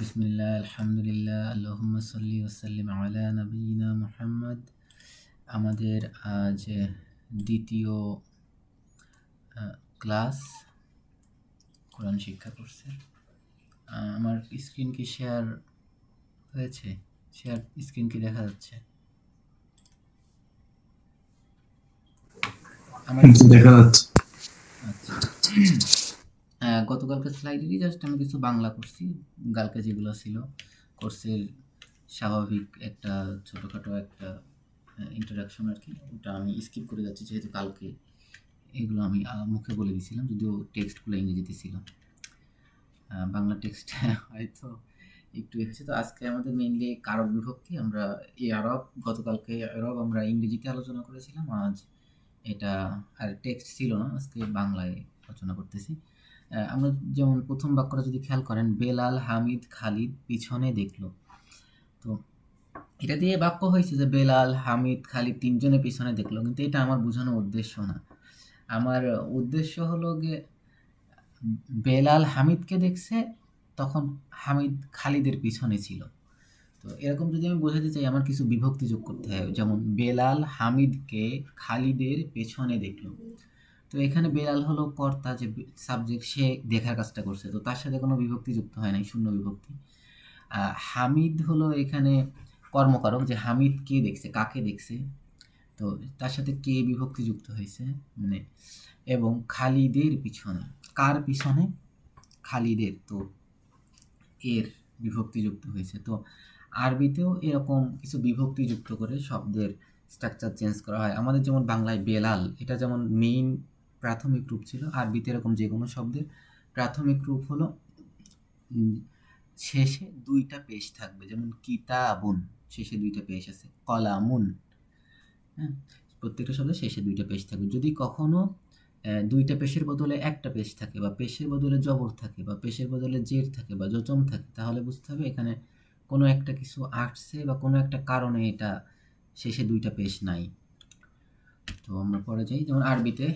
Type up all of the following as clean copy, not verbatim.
বিসমিল্লাহ, আলহামদুলিল্লাহ, আল্লাহুম্মা সাল্লি ওয়াসাল্লিম আলা নবিয়িনা মুহাম্মদ। আমাদের আজ দ্বিতীয় ক্লাস কোরআন শিক্ষা কোর্সের। আমার স্ক্রিন কি শেয়ার হয়েছে? স্ক্রিন কি দেখা যাচ্ছে? আমার দেখা যাচ্ছে। আচ্ছা। গতকালকে স্লাইডেরই জাস্ট আমি কিছু বাংলা করছি, কালকে যেগুলো ছিল কোর্সের স্বাভাবিক একটা ছোটোখাটো একটা ইন্ট্রোডাকশন আর কি, ওটা আমি স্কিপ করে যাচ্ছি যেহেতু কালকে এগুলো আমি মুখে বলে দিয়েছিলাম, যদিও টেক্সটগুলো ইংরেজিতে ছিল। বাংলা টেক্সট হয়তো একটু এসেছে। তো আজকে আমাদের মেইনলি কারক বিভক্তি, আমরা এই আরব, গতকালকে আরব আমরা ইংরেজিতে আলোচনা করেছিলাম, আজ এটা আর টেক্সট ছিল না, আজকে বাংলায় আলোচনা করতেছি। আমরা যেমন প্রথম বাক্যটা যদি খেয়াল করেন, বেলাল, হামিদ, খালিদ পিছনে দেখলো। তো এটা দিয়ে বাক্য হয়েছে যে বেলাল, হামিদ, খালিদ তিনজনে পিছনে দেখলো, কিন্তু এটা আমার বোঝানোর উদ্দেশ্য না। আমার উদ্দেশ্য হলো গিয়ে বেলাল হামিদকে দেখছে, তখন হামিদ খালিদের পিছনে ছিল। তো এরকম যদি আমি বোঝাতে চাই, আমার কিছু বিভক্তি যোগ করতে হয়, যেমন বেলাল হামিদকে খালিদের পেছনে দেখলো। তো এখানে বেলাল হলো কর্তা, যে সাবজেক্ট, সে দেখার কাজটা করছে, তো তার সাথে কোনো বিভক্তি যুক্ত হয় নাই, শূন্য বিভক্তি। হামিদ হলো এখানে কর্মকারক, যে হামিদ কে দেখছে, কাকে দেখছে, তো তার সাথে কে বিভক্তি যুক্ত হয়েছে, মানে। এবং খালিদের পিছনে, কার পিছনে? খালিদের, তো এর বিভক্তি যুক্ত হয়েছে। তো আরবিতেও এরকম কিছু বিভক্তি যুক্ত করে শব্দের স্ট্রাকচার চেঞ্জ করা হয়। আমাদের যেমন বাংলায় বেলাল, এটা যেমন মেইন প্রাথমিক রূপ ছিল, আরবিতে এরকম যে কোনো শব্দের প্রাথমিক রূপ হলো শেষে দুইটা পেশ থাকবে, যেমন কিতাবুন, শেষে দুইটা পেশ আছে, কলামুন, হ্যাঁ, প্রত্যেকটা শব্দের শেষে দুইটা পেশ থাকবে। যদি কখনো দুইটা পেশের বদলে একটা পেশ থাকে, বা পেশের বদলে জবর থাকে, বা পেশের বদলে জের থাকে, বা জজম থাকে, তাহলে বুঝতে হবে এখানে কোনো একটা কিছু আসছে, বা কোনো একটা কারণে এটা শেষে দুইটা পেশ নাই। তো আমরা পরে যাই, যেমন আরবিতে,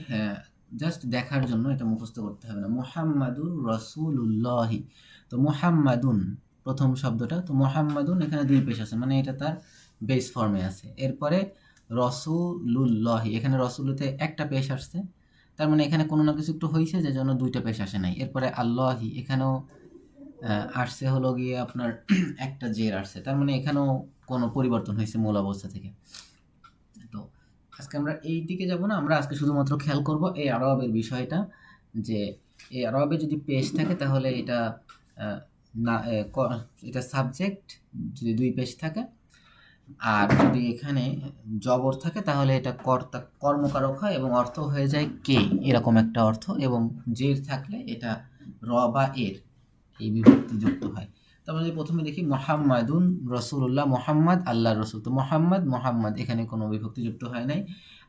জাস্ট দেখার জন্য, এটা মুখস্থ করতে হবে না। মুহাম্মাদুর রাসূলুল্লাহি, তো মুহাম্মাদুন প্রথম শব্দটা, তো মুহাম্মাদুন এখানে দুই পেশ আছে, মানে এটা তার বেস ফর্মে আছে। এরপরে রসুলুল্লাহি, এখানে রসুলতে একটা পেশ আসছে, তার মানে এখানে কোনো না কিছু একটু হয়েছে যে জন্য দুইটা পেশ আসে নাই। এরপরে আল্লাহি, এখানেও আসছে হলো গিয়ে আপনার একটা জের আসছে, তার মানে এখানেও কোনো পরিবর্তন হয়েছে মূল অবস্থা থেকে। তো আজকে আমরা এই দিকে যাব না, আমরা আজকে শুধুমাত্র খেয়াল করব এই আরবের বিষয়টা, যে এই আরবে যদি পেশ থাকে তাহলে এটা না, এটা সাবজেক্ট যদি দুই পেশ থাকে, আর যদি এখানে জবর থাকে তাহলে এটা কর্তা, কর্মকারক হয়, এবং অর্থ হয়ে যায় কে, এরকম একটা অর্থ। এবং জের থাকলে এটা র বা এর, এই বিভক্তি যুক্ত হয়। তো আমরা যদি প্রথমে দেখি মোহাম্মদুন রসুল্লাহ, মোহাম্মদ আল্লাহ রসুল, তো মোহাম্মদ মোহাম্মদ এখানে কোনো বিভক্তি যুক্ত হয় নাই।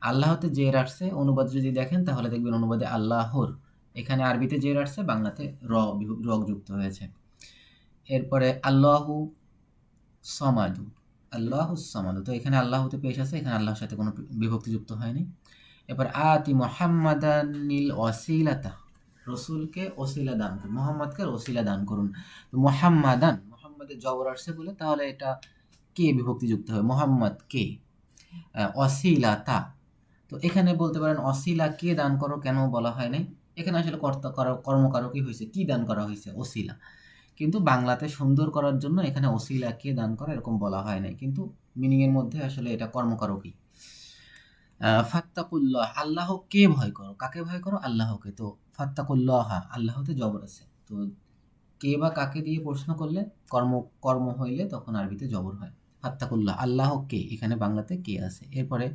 আল্লাহতে জের আসছে, অনুবাদ যদি দেখেন তাহলে দেখবেন অনুবাদে আল্লাহর, এখানে আরবিতে জের আসছে, বাংলাতে র যুক্ত হয়েছে। এরপরে আল্লাহু সমাদু, আল্লাহু সমাদু, তো এখানে আল্লাহতে পেশ আছে, এখানে আল্লাহর সাথে কোনো বিভক্তি যুক্ত হয়নি। এরপর আতি মোহাম্মদানিল ওয়াসিলাতা, রসুলকে ওসিলা দান করুন, মোহাম্মদকে ওসিলা দান করুন। তো মোহাম্মাদান, মোহাম্মদের জবর আসছে বলে তাহলে এটা কে বিভক্তি যুক্ত হবে, মোহাম্মদ কে। অসিলাতা, তো এখানে বলতে পারেন অসিলা কে দান করো, কেন বলা হয় নাই? এখানে আসলে কর্তা কর্মকারকই হয়েছে, কি দান করা হয়েছে, ওসিলা। কিন্তু বাংলাতে সুন্দর করার জন্য এখানে ওসিলা কে দান করা এরকম বলা হয় নাই, কিন্তু মিনিং এর মধ্যে আসলে এটা কর্মকারকই। ফাত্তাকুল্লাহ, আল্লাহকে ভয় করো, কাকে ভয় করো? আল্লাহকে। তো ফাত্তাকুল্লাহ, আল্লাহতে জবর আছে, তো কে বা কাকে দিয়ে প্রশ্ন করলে, কর্ম কর্ম হইলে তখন আরবিতে জবর হয়। ফাত্তাকুল্লাহ, আল্লাহ কে, এখানে বাংলাতে কে আছে। এরপরে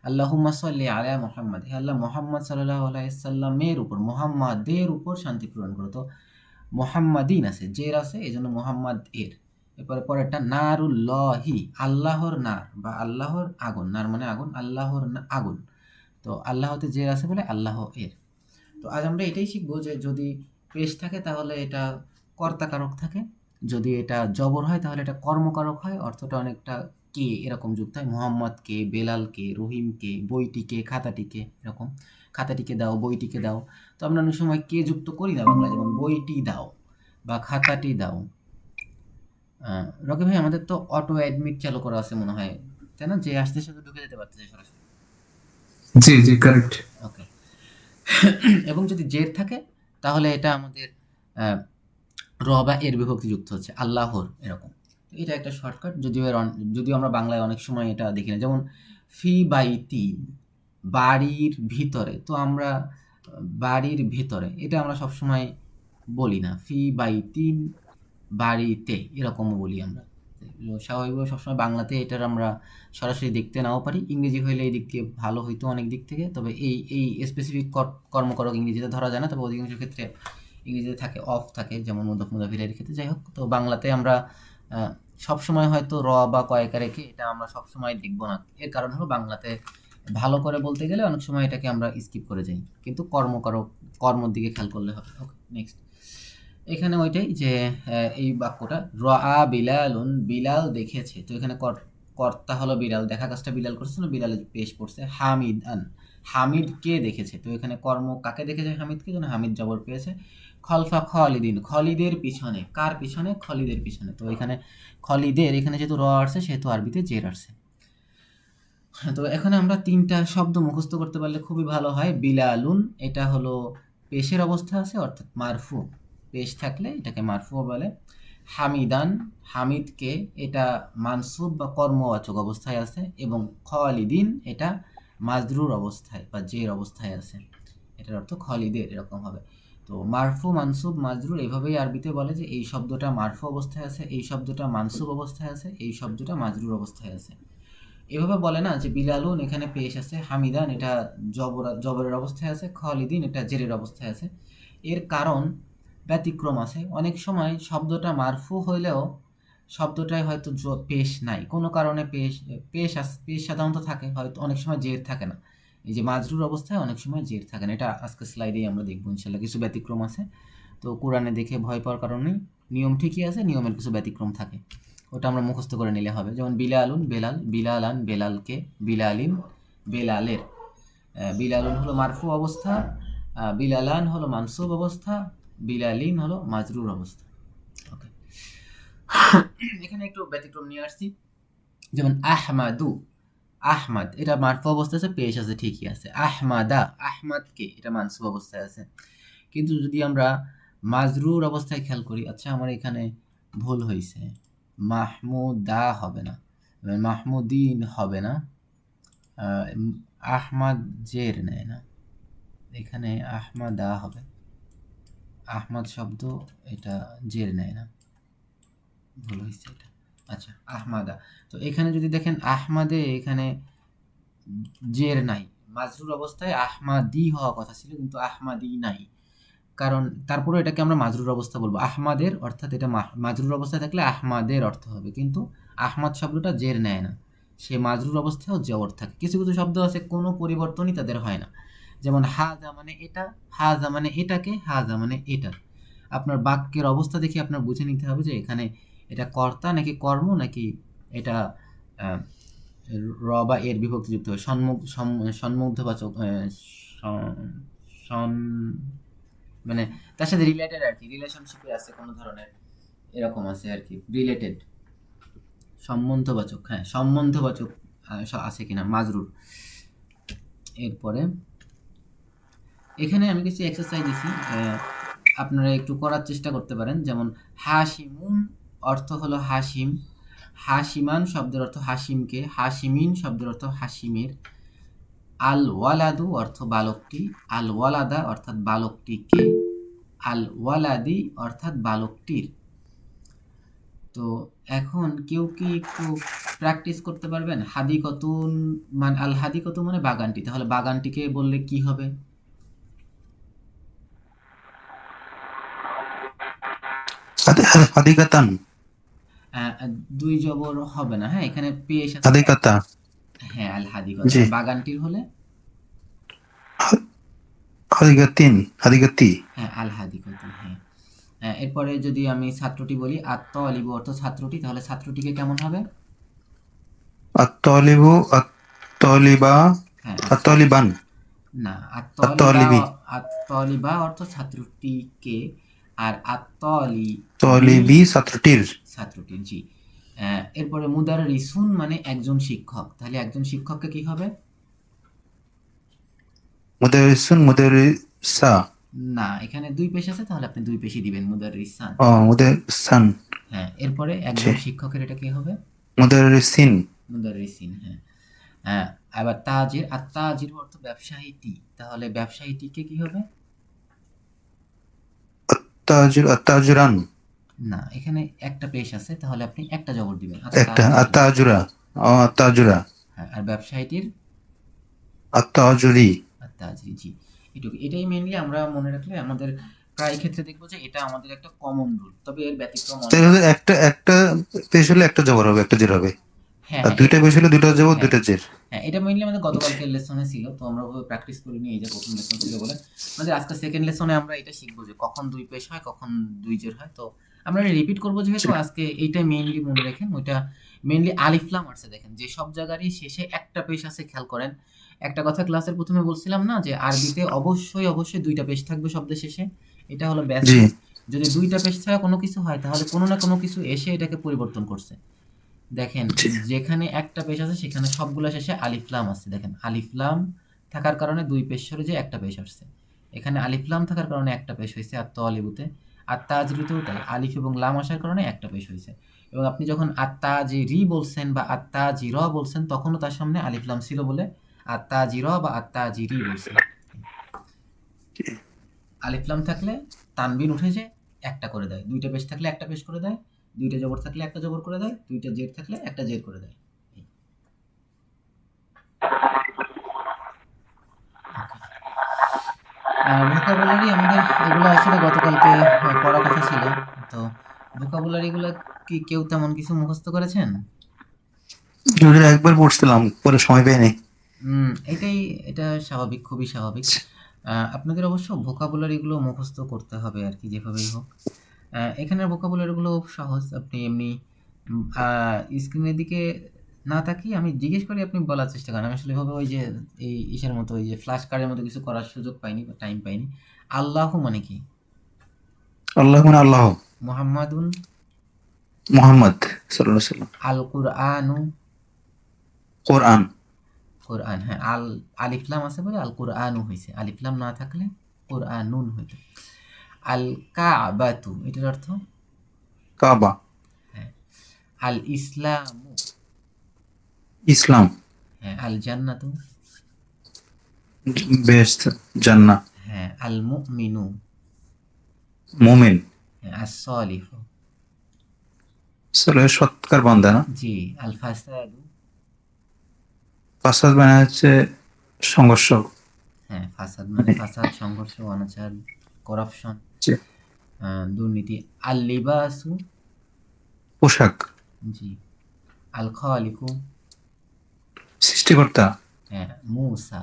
আল্লাহুম্মা সাল্লি আলা মুহাম্মাদ, হে আল্লাহ মুহাম্মদ সাল্লাল্লাহু আলাইহি সাল্লামের উপর, মুহাম্মাদের উপর শান্তি প্রেরণ করো। তো মুহাম্মাদিন আছে, জের আছে, এজন্য মুহাম্মাদ এর। এরপরে পরেরটা নারুল্লাহি, আল্লাহর নার বা আল্লাহর আগুন, নার মানে আগুন, আল্লাহর আগুন, তো আল্লাহতে জের আছে বলে আল্লাহ এর। তো আজ আমরা এটাই শিখবো যে যদি পেশ থাকে তাহলে এটা কর্তাকারক থাকে, যদি এটা জবর হয় তাহলে এটা কর্মকারক হয়, অর্থটা অনেকটা কে এরকম যুক্ত হয়, মোহাম্মদ কে, বেলাল কে, রহিম কে, বইটিকে, খাতাটিকে, এরকম খাতাটিকে দাও, বইটিকে দাও। তো আমরা অনেক সময় কে যুক্ত করি না বাংলায়, যেমন বইটি দাও বা খাতাটি দাও, রকি ভাই, আমাদের তো অটো অ্যাডমিট চালু করা আছে মনে হয়, তাই না? যে আসতে শুধু ঢুকে যেতে পারতেছে সরাসরি। জি জি কারেক্ট। ওকে। এবং যদি জের থাকে তাহলে এটা আমাদের র বা এর বিভক্তি যুক্ত হচ্ছে, আল্লাহর এরকম। এটা একটা শর্টকাট, যদিও আমরা বাংলায় অনেক সময় এটা দেখি না। যেমন ফি বাইতিন, বাড়ির ভিতরে। তো আমরা বাড়ির ভিতরে এটা আমরা সবসময় বলি না। ফি বাইতিন, বাড়িতে এরকমও বলি আমরা। স্বাভাবিকভাবে সবসময় বাংলাতে এটার আমরা সরাসরি দেখতে নাও পারি। ইংরেজি হইলে এই দিক দিয়ে ভালো হইতো অনেক দিক থেকে। তবে এই স্পেসিফিক কর্মকারক ইংরেজিতে ধরা যায় না। তবে অধিকাংশ ক্ষেত্রে ইংরেজিতে থাকে, অফ থাকে, যেমন মুদাফ মুদাফিরের ক্ষেত্রে। যাই হোক, তো বাংলাতে আমরা সবসময় হয়তো র বা কয়েকা রেখে এটা আমরা সবসময় দেখব না। এর কারণ হলো বাংলাতে ভালো করে বলতে গেলে অনেক সময় এটাকে আমরা স্কিপ করে যাই, কিন্তু কর্মর দিকে খেয়াল করলে হবে। ওকে, নেক্সট। এখানে ওইটাই যে এই বাক্যটা রাআ বিলালুন, বিলাল দেখেছে। তো এখানে কর্তা হলো বিড়াল, দেখা কাজটা বিলাল করছে না, বিলাল পেশ পড়ছে। হামিদান, হামিদ কে দেখেছে। তো এখানে কর্ম কাকে দেখেছে? হামিদকে, যেন হামিদ জবর পেয়েছে। খলফা খলিদিন, খলিদের পিছনে। কার পিছনে? খলিদের পিছনে। তো এখানে খলিদের, এখানে যেহেতু র আসছে সেহেতু আরবিতে জের আসছে। তো এখানে আমরা ৩টা শব্দ মুখস্থ করতে পারলে খুবই ভালো হয়। বিলালুন, এটা হলো পেশের অবস্থা আছে, অর্থাৎ মারফু। পেশ থাকলে এটাকে মারফু বলে। হামিদান, হামিদকে, এটা মানসুব বা কর্মবাচক অবস্থায় আছে। এবং খালিদিন, এটা মাজরুর অবস্থায় বা জের অবস্থায় আছে। এটার অর্থ খালিদের এরকম হবে। তো মারফু, মানসুব, মাজরুর এভাবেই আরবিতে বলে যে এই শব্দটা মারফু অবস্থায় আছে, এই শব্দটা মানসুব অবস্থায় আছে, এই শব্দটা মাজরুর অবস্থায় আছে। এভাবে বলে না যে বিলালুন এখানে পেশ আছে, হামিদান এটা জবরের অবস্থায় আছে, খালিদিন এটা জেরের অবস্থায় আছে। এর কারণ ব্যতিক্রম আছে। অনেক সময় শব্দটা মারফু হইলেও শব্দটায় হয়তো পেশ নাই, কোনো কারণে পেশ সাধারণত থাকে, হয়তো অনেক সময় জের থাকে না। এই যে মাজরুর অবস্থায় অনেক সময় জের থাকে না, এটা আজকে স্লাইডেই আমরা দেখবো ইনশাল্লাহ। কিছু ব্যতিক্রম আছে, তো কোরআনে দেখে ভয় পাওয়ার কারণ নেই। নিয়ম ঠিকই আছে, নিয়মের কিছু ব্যতিক্রম থাকে, ওটা আমরা মুখস্থ করে নিলে হবে। যেমন বিলালুন বেলাল, বিলালান বেলালকে, বিলালিন বেলালের। বিলালুন হলো মারফু অবস্থা, বিলালান হলো মানসুব অবস্থা, বিলালিন হলো মাজরুর অবস্থা। ওকে। এখানে একটু ব্যতিক্রম নিয়ে আসছি। যেমন আহমাদু, আহমাদ এটা মারফু অবস্থায় আছে, পেশ আছে, ঠিকই আছে। আহমাদা, আহমাদকে, এটা মানসুব অবস্থায় আছে। কিন্তু যদি আমরা মাজরুর অবস্থায় খেয়াল করি, আচ্ছা আমার এখানে ভুল হয়েছে, মাহমুদা হবে না, মাহমুদিন হবে না, আহমাদ জের নেয় না, এখানে আহমাদা হবে। আহমাদ শব্দ এটা জের নেয় না, ভুল হয়েছে এটা। আচ্ছা, আহমাদা। তো এখানে যদি দেখেন আহমাদে এখানে জের নাই, মাজরুর অবস্থায় আহমাদি হওয়া কথা ছিল, কিন্তু আহমাদি নাই। কারণ তারপরে এটাকে আমরা মাজরুর অবস্থা বলবো, আহমাদের, অর্থাৎ এটা মাজরুর অবস্থায় থাকলে আহমাদের অর্থ হবে, কিন্তু আহমাদ শব্দটা জের নেয় না, সে মাজরুর অবস্থায়ও জবর থাকে। কিছু কিছু শব্দ আছে কোনো পরিবর্তনই তাদের হয় না। যেমন হাজা মানে এটা, হাজা মানে এটাকে, হাজা মানে এটা। আপনার বাক্যের অবস্থা দেখে আপনার বুঝে নিতে হবে যে এখানে এটা কর্তা নাকি কর্ম, নাকি এটা আহ, র বা এর বিভক্তিযুক্ত হয়। সন্মুগ্ধবাচক, মানে তার সাথে রিলেটেড আর কি, রিলেশনশিপে আছে কোনো ধরনের, এরকম আছে আর কি, রিলেটেড, সম্বন্ধবাচক। হ্যাঁ, সম্বন্ধবাচক আছে কিনা মাজরুর। এরপরে এখানে আমি কিছু এক্সারসাইজ দিছি, আপনারা একটু করার চেষ্টা করতে পারেন। যেমন হাসিমুন অর্থ হলো হাসিম, হাসিমান শব্দের অর্থ হাসিমকে, হাসিমিন শব্দের অর্থ হাসিমের। আল ওয়ালাদু অর্থ বালকটি, আল ওয়ালাদা অর্থাৎ বালকটিকে, আল ওয়ালাদি অর্থাৎ বালকটির। তো এখন কেউ কি একটু প্র্যাকটিস করতে পারবেন? হাদিকতুন মানে, আল হাদিকতু মানে বাগানটি, তাহলে বাগানটিকে বললে কি হবে? হাদিকাতান। আহ, দুই জবর হবে না, হ্যাঁ, এখানে পেশ আছে। হাদিকাতা। হ্যাঁ, আল হাদিকত। জি। আর বাগানটির হলে হাদিকাতিন, হাদিকাতি। হ্যাঁ, আল হাদিকতি। হ্যাঁ। এরপরে যদি আমি ছাত্রটি বলি, আত্ম অর্থ ছাত্রটি, তাহলে ছাত্রটিকে কেমন হবে? আত-তালিবু, আত-তালিবা, হ্যাঁ, আত-তালিবান, না, আত-তালিবি, আত্মলিবা অর্থ ছাত্রটিকে, আর আত্মলিবি তালিবি ছাত্রটির। ছাত্রটির, জি। এরপরে মুদাররিসুন মানে একজন শিক্ষক, তাহলে একজন শিক্ষককে কি হবে? মুদারিসুন মুদারিসা। না, এখানে দুই পেশ আছে, তাহলে আপনি দুই পেশই দিবেন, মুদাররিসান। মুদারিসান। হ্যাঁ, এরপরে জি। একজন শিক্ষকের এটা কি হবে? মুদারিসিন। মুদাররিসিন, হ্যাঁ। হ্যাঁ, আবার তাজির, আর তাজির অর্থ ব্যবসায়ীটি, তাহলে ব্যবসায়ীটিকে কি হবে? তাজুরান। না, এখানে একটা পেশ আছে, তাহলে আপনি একটা জবর দিবেন, আর একটা তাজির। তাজুরা। তাজুরা। হ্যাঁ, আর ব্যবসায়ীটির তাজুরি। আর তাজির, জি। এটাই মেইনলি আমরা মনে রাখলে আমাদের প্রায় ক্ষেত্রে দেখবো যে এটা আমাদের একটা কমন রুল, তবে এর ব্যতিক্রম অনেক তাহলে আছে। একটা একটা পেশ হলে একটা জবর হবে, একটা জের হবে। হ্যাঁ, আর হ্যাঁ, দুইটা পেশ হলে দুইটা জবর হ্যাঁ, দুইটা জের। হ্যাঁ, এটা মেইনলি আমাদের জি। গতকালকের লেসনে ছিল, তো আমরা ওভাবে প্র্যাকটিস করিনি, এই যে প্রথম লেসন ছিল বলে। আমাদের আজকে সেকেন্ড লেসনে আমরা এটা শিখবো যে কখন দুই পেশ হয়, কখন দুই জের হয়। তো আমরা রিপিট করবো যেহেতু আজকে, এইটা মেইনলি মনে রাখেন। ওইটা মেইনলি আলিফ লাম আসছে, দেখেন যে সব জায়গারই শেষে একটা পেশ আছে, খেয়াল করেন। একটা কথা ক্লাসের প্রথমে বলছিলাম না যে আরবিতে অবশ্যই অবশ্যই দুইটা পেশ থাকবে শব্দের শেষে, এটা হলো জি। বেসিক। যদি দুইটা পেশ ছাড়া কোনো কিছু হয়, তাহলে কোনো না কোনো কিছু এসে এটাকে পরিবর্তন করছে। দেখেন, জি। যেখানে একটা পেশ আছে সেখানে সবগুলা শেষে আলিফ লাম আছে। দেখেন, আলিফ লাম থাকার কারণে দুই পেশ সরে যে একটা পেশ আসছে। এখানে আলিফ লাম থাকার কারণে একটা পেশ হয়েছে আর তালিবুতে। আর তাজরিতেও তাই, আলিফ এবং লাম আসার কারণে একটা পেশ হয়েছে। এবং আপনি যখন আত্তাজিরি বলছেন বা আত্তাজির বলছেন, তখনও তার সামনে আলিফ লাম ছিল বলে আত্তাজির বা আত্তাজিরি বলছেন। আলিফ লাম থাকলে তানবিন উঠে যে একটা করে দেয়, দুইটা পেশ থাকলে একটা পেশ করে দেয়, দুইটা জবর থাকলে একটা জবর করে দেয়, দুইটা জের থাকলে একটা জের করে দেয়। ভোকাবুলারি আমাদের এগুলো আসলে গতকালকে পড়ার কথা ছিল। তো ভোকাবুলারিগুলো কি কেউ তেমন কিছু মুখস্থ করেছেন? ওদের একবার পড়ছিলাম, পরে সময় পাইনি। এটাই, এটা স্বাভাবিক, খুবই স্বাভাবিক। আপনাদের অবশ্য ভোকাবুলারিগুলো মুখস্থ করতে হবে আর কি, যেভাবেই হোক। এখানের ভোকাবুলারিগুলো সহজ, আপনি এমনি স্ক্রিনের দিকে না তাকিয়ে আমি জিজ্ঞেস করি, আপনি বলার চেষ্টা করেন। আমি আসলে এভাবে ওই যে এই ইসের মতো, ওই যে ফ্ল্যাশ কার্ডের মতো কিছু করার সুযোগ পাইনি বা টাইম পাইনি। আল্লাহু মানে কি? আল্লাহ মানে আল্লাহ। মুহাম্মাদুন। মুহাম্মদ সাল্লাল্লাহু আলাইহি সাল্লাম। আল কুরআনু। কোরআন। কোরআন, হ্যাঁ। আলিফ লাম আছে বলে আল কুরআনু হয়েছে, আলিফ লাম না থাকলে কুরআনুন হইতো। আল কাবাতু, এটার অর্থ? কাবা। হ্যাঁ। আল ইসলামু। ইসলাম। হ্যাঁ। আল জান্নাতু। বেহেশত, জান্নাহ। হ্যাঁ। আল মুমিনু। মুমিন। হ্যাঁ। আস সলিহু। আসলে সৎকার বান্দা না। জি। আল ফাসাদু। ফাসাদ মানে হচ্ছে সংঘর্ষ। হ্যাঁ, ফাসাদ মানে মানে ফাসাদ, সংঘর্ষ, অনাচার, করাপশন, যে দুর্নীতি। আল লিবাসু। পোশাক। জি। আল খালিকু। সৃষ্টিকর্তা। হ্যাঁ। মুসা।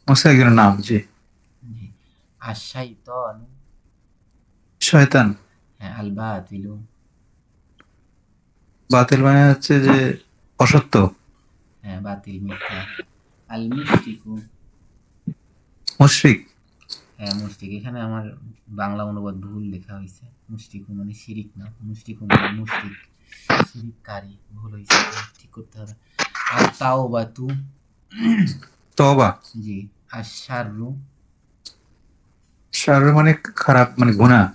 মুসা একজনের নাম। জি। জি। আশ শাইতানু। শয়তান। হ্যাঁ। আল বাতিলু। বাতিল মানে হচ্ছে যে অসত্য। হ্যাঁ, বাতিল, মিথ্যা। আল মুশরিকু। মুশরিক। হ্যাঁ, মুশরিক, এখানে আমার বাংলা অনুবাদ ভুল লেখা হয়েছে। মুশরিকু মানে শিরিক না, মুশরিকু মানে মুশরিক, শিরিককারী, ভুল হয়েছে, ঠিক করতে হবে। আর তাওবাতু। তওবা। জি। আর শাররু। শার মানে খারাপ, মানে গুনাহ।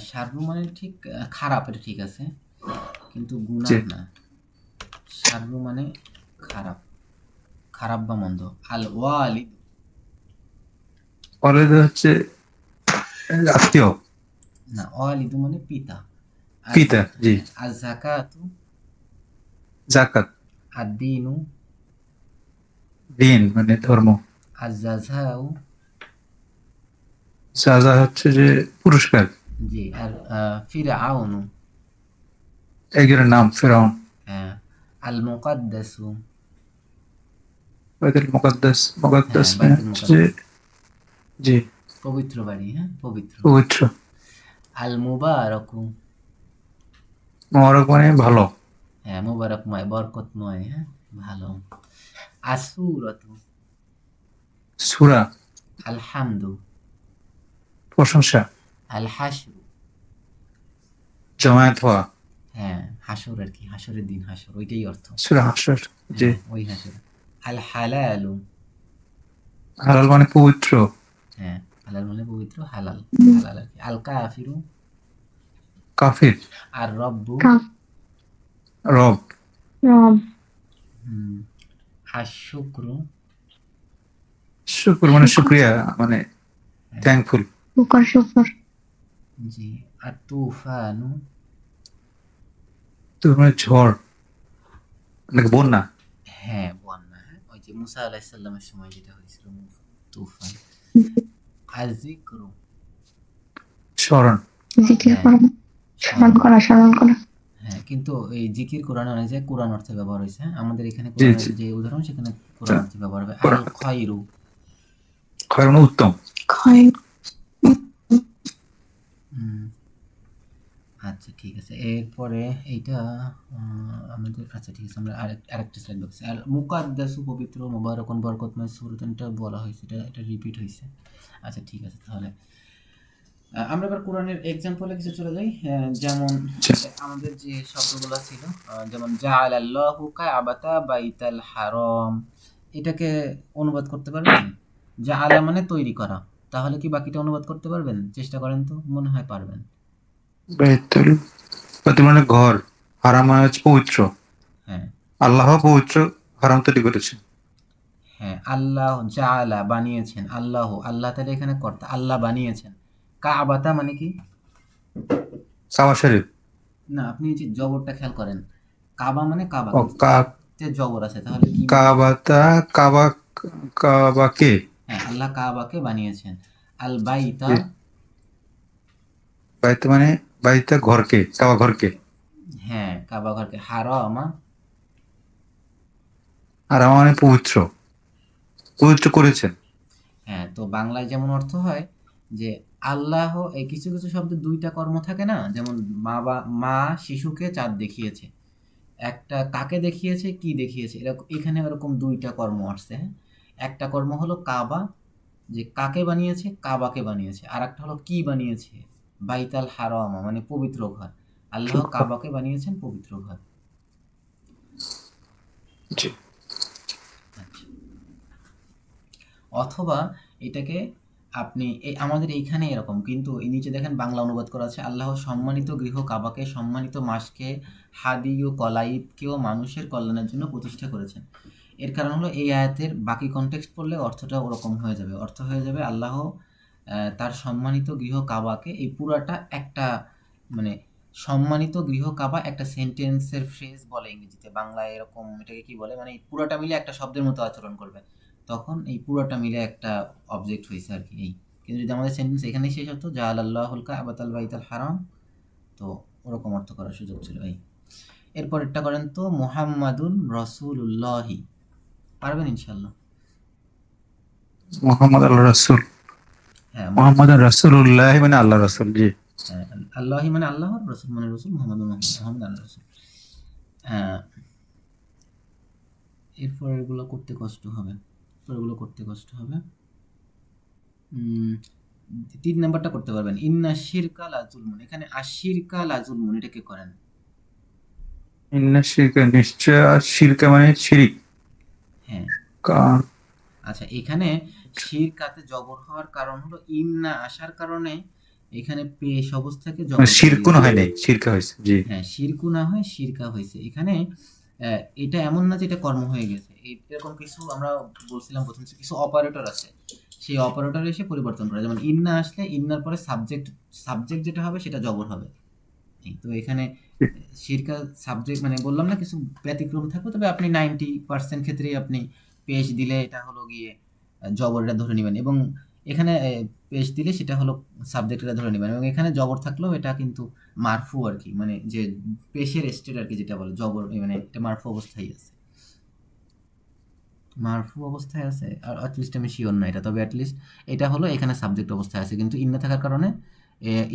শাররু মানে ঠিক খারাপ, এটা ঠিক আছে, কিন্তু জি। গুনাহ না। শাররু মানে খারাপ, খারাপ বা মন্দ। আল ওয়ালিদ। পরে হচ্ছে আত্মীয়। না, ওয়ালিদু মানে পিতা। পিতা। জি। হ্যাঁ। আর জাকাতু। জাকাত। আর দিনু। দিন মানে ধর্ম। আর জাজাউ। সাজা হচ্ছে যে পুরস্কার। জি। আর ফিরআউনু। একজনের নাম ফেরাউন। হ্যাঁ। আল মুকাদ্দাসু। বাইতুল মুকাদ্দাস। মুকাদ্দাস হ্যাঁ, মানে বাইতুল হচ্ছে যে মুকাদ্দাস, জি পবিত্র বাড়ি, হ্যাঁ, পবিত্র। পবিত্র। আল মুবারাকু। মোবারক মানে ভালো। হ্যাঁ, মুবারকময়, বরকতময়, হ্যাঁ, ভালো। আসুরাতু। সূরা আল হামদু। প্রশংসা। আল হাশরু। জমায়েত হওয়া। হ্যাঁ, হাসর আর কি, হাসরের দিন, হাসর ওইটাই অর্থ। সূরা হাসর। জি। হ্যাঁ, ওই হাসর। আল হালালু, হালাল মানে পবিত্র। হ্যাঁ, হালাল মানে পবিত্র, হালাল, হুম, হালাল আর কি। আল কাফিরু, কাফির। আর রব্বু, কাফ, রব। রব, হুম, আশুক্রু, শুকর মানে শুকর, শুক্রিয়া, মানে হ্যাঁ, থ্যাঙ্কফুল। শুকর, শুকর, জি, আর তুফানু, তো মানে ঝড় নাকি বন্যা। হ্যাঁ, বন্যা, হ্যাঁ, ওই যে মুসা আলাইসাল্লামের সময় যেটা হয়েছিল, তুফান। আর জিক্রু, স্মরণ। জিকির হ্যাঁ, করা, স্মরণ স্মরণ, করা, স্মরণ করা। হ্যাঁ, কিন্তু এই জিকির কোরআনে অনেক জায়গায় কোরআন অর্থে ব্যবহার হয়েছে, হ্যাঁ, আমাদের এখানে জি কোরআনের জি। যে উদাহরণ সেখানে কোরআন আচ্ছা, অর্থে ব্যবহার হবে। আল কোরআন। খয়রু, খয়র মানে উত্তম। ক্ষয়, হুম, আচ্ছা ঠিক আছে। এরপরে এইটা আমাদের, আচ্ছা ঠিক আছে, আমরা আরেকটা স্লাইড বাকি। আর মুকাদ্দাসু, পবিত্র, মুবারাকুন, বরকতময় সূরাটা বলা হয়েছে, এটা রিপিট হয়েছে। আচ্ছা ঠিক আছে, তাহলে আমরা এবার কোরআনের এক্সাম্পলে কিছু চলে যাই। যেমন আচ্ছা। আমাদের যে শব্দগুলো ছিল, যেমন জাআলাল্লাহু কা'বাতা বাইতাল হারাম, এটাকে অনুবাদ করতে পারবেন? জাআলা মানে তৈরি করা, তাহলে কি বাকিটা অনুবাদ করতে পারবেন? চেষ্টা করেন তো, মনে হয় পারবেন। বাইতুল, বাইতুল মানে ঘর, হারাম মানে হচ্ছে পবিত্র। হ্যাঁ, আল্লাহ পবিত্র হারাম তৈরি করেছে। হ্যাঁ, আল্লাহ জাআলা বানিয়েছেন, আল্লাহ, আল্লাহ তাহলে এখানে কর্তা, আল্লাহ বানিয়েছেন। কা'বাতা মানে কি? কাবা শরীফ। না, আপনি এই যে জবরটা খেয়াল করেন, কাবা মানে কাবা, ও কিন্তু কাতে জবর আছে, তাহলে কি বলবো? কাবাতা, কাবা, কাবাকে। হ্যাঁ, আল্লাহ কাবাকে বানিয়েছেন। আল বাইতা, জি। বাইতে মানে বাইতে ঘরকে, কাবা ঘরকে। হ্যাঁ, কাবা ঘরকে। হারামা, আর আমার মানে পবিত্র, পবিত্র করেছেন। হ্যাঁ, তো বাংলায় যেমন অর্থ হয় যে আল্লাহ, এই কিছু কিছু শব্দে দুইটা কর্ম থাকে না, যেমন মা শিশুকে চাঁদ দেখিয়েছে, একটা কাকে দেখিয়েছে, কি দেখিয়েছে, এরকম এখানে এরকম দুইটা কর্ম আসছে, হ্যাঁ। একটা কর্ম হলো কাবা, যে কাকে বানিয়েছে, কাবাকে বানিয়েছে, আর একটা হলো কি বানিয়েছে, বাইতাল হারামা মানে পবিত্র ঘর। আল্লাহ শুক্র। কাবাকে বানিয়েছেন পবিত্র ঘর। জি। আচ্ছা, অথবা এটাকে আপনি আমাদের এইখানে এরকম, কিন্তু এই নিচে দেখেন বাংলা অনুবাদ করা আছে, আল্লাহ সম্মানিত গৃহ কাবাকে, সম্মানিত মাসকে, হাদি ও কলাইদকেও মানুষের কল্যাণের জন্য প্রতিষ্ঠা করেছেন। এর কারণ হলো এই আয়াতের বাকি কনটেক্সট পড়লে অর্থটা ওরকম হয়ে যাবে, অর্থ হয়ে যাবে আল্লাহ তার সম্মানিত গৃহ কাবাকে, এই পুরাটা একটা মানে সম্মানিত গৃহ কাবা একটা সেন্টেন্সের ফ্রেজ বলে ইংরেজিতে, বাংলায় এরকম এটাকে কি বলে, মানে এই পুরাটা মিলে একটা শব্দের মতো আচরণ করবে, তখন এই পুরোটা মিলে একটা অবজেক্ট হয়েছে আর কি। এই কিন্তু যদি আমাদের সেন্টেন্স এখানেই শেষ হতো, জাআল আল্লাহুল কাবাতাল বাইতাল হারাম, তো ওরকম অর্থ করার সুযোগ ছিল এই। এরপরেরটা করেন তো, মুহাম্মাদুন রাসূলুল্লাহি, পারবেন ইনশাল্লাহ? মোহাম্মদ আল্লাহ রাসূল। হ্যাঁ, মোহাম্মদ রাসূলুল্লাহ মানে আল্লাহ রাসূল। জি। হ্যাঁ, আল্লাহি মানে আল্লাহ, রসুল মানে রসুল, মোহাম্মদ মোহাম্মদ আল্লাহ রসুল। হ্যাঁ, এরপরেরগুলো করতে কষ্ট হবে, এরপরেরগুলো করতে কষ্ট হবে। ৩ নাম্বারটা করতে পারবেন, ইন্না শিরকা লা যুলমুন, এখানে আশিরকা লা যুলমুন, এটাকে করেন। ইন্না শিরকা, নিশ্চয় শিরকা মানে শিরিক। হ্যাঁ, কা- আচ্ছা, এখানে শিরকাতে জবর হওয়ার কারণ হলো ইন্না আসার কারণে এখানে পেশ অবস্থাকে মানে জবর করে শিরকুন দিয়েছে। হয় নাই, শিরকা হয়েছে। জি। হ্যাঁ, শিরকু না হয় শিরকা হয়েছে এখানে। এটা এমন না যে এটা কর্ম হয়ে গেছে, এরকম কিছু আমরা বলছিলাম প্রথম, কিছু অপারেটর আছে, সেই অপারেটর এসে পরিবর্তন করে, যেমন ইন্না আসলে ইন্নার পরে সাবজেক্ট, সাবজেক্ট যেটা হবে সেটা জবর হবে। এই তো এখানে শিরকা সাবজেক্ট, মানে বললাম না কিছু ব্যতিক্রম থাকবে, তবে আপনি 90% ক্ষেত্রেই আপনি পেশ দিলে এটা হলো গিয়ে জবরটা ধরে নেবেন, এবং এখানে পেশ দিলে সেটা হলো সাবজেক্টটা ধরে নেবেন, এবং এখানে জবর থাকলেও এটা কিন্তু মারফু আর কি, মানে যে পেশের স্টেট আর কি, যেটা বলে জবর, মানে এটা মারফু অবস্থায় আছে, মারফু অবস্থায় আছে, আর অ্যাটলিস্ট আমি শিওর না এটা, তবে অ্যাটলিস্ট এটা হলো এখানে সাবজেক্ট অবস্থায় আছে, কিন্তু ইন্না থাকার কারণে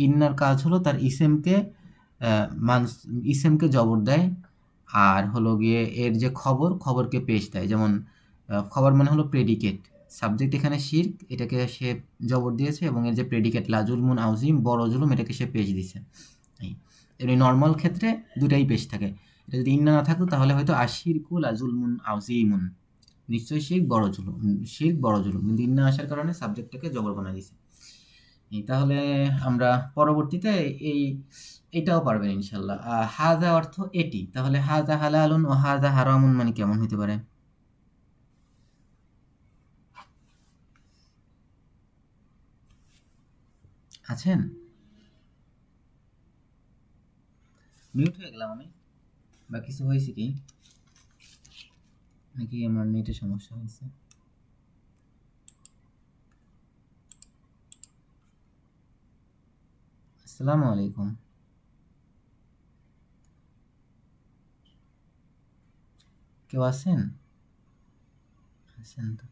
ইন্নার কাজ হলো তার ইসেমকে মানস ইসেমকে জবর দেয়, আর হলো গিয়ে এর যে খবর, খবরকে পেশ দেয়, যেমন খবর মানে হলো প্রেডিকেট, সাবজেক্ট এখানে শিরক, এটাকে সে জবর দিয়েছে, এবং এর যে প্রেডিকেট লাজুলমুন আউজিম, বড় জুলুম, এটাকে সে পেশ দিছে। এই এমনি নর্মাল ক্ষেত্রে দুটাই পেশ থাকে। এটা যদি ইন্না না থাকতো তাহলে হয়তো আশিরকু লাজুলমুন আযীমুন, নিশ্চয়ই শিরক বড় জুলুম, শিরক বড় জুলুম, কিন্তু ইন্না আসার কারণে সাবজেক্টটাকে জবর বানাই দিয়েছে। তাহলে আমরা পরবর্তীতে এই এটাও পারবেন ইনশাল্লাহ। হাজা অর্থ এটি, তাহলে হাজা হালালুন ও হাজা হারামুন মানে কেমন হতে পারে? আছেন? মিউট হয়ে গেলাম আমি, বা কিছু হয়েছে কি, নাকি আমার নেটে সমস্যা হয়েছে? আসসালামু আলাইকুম, কেউ আছেন? আছেন তো?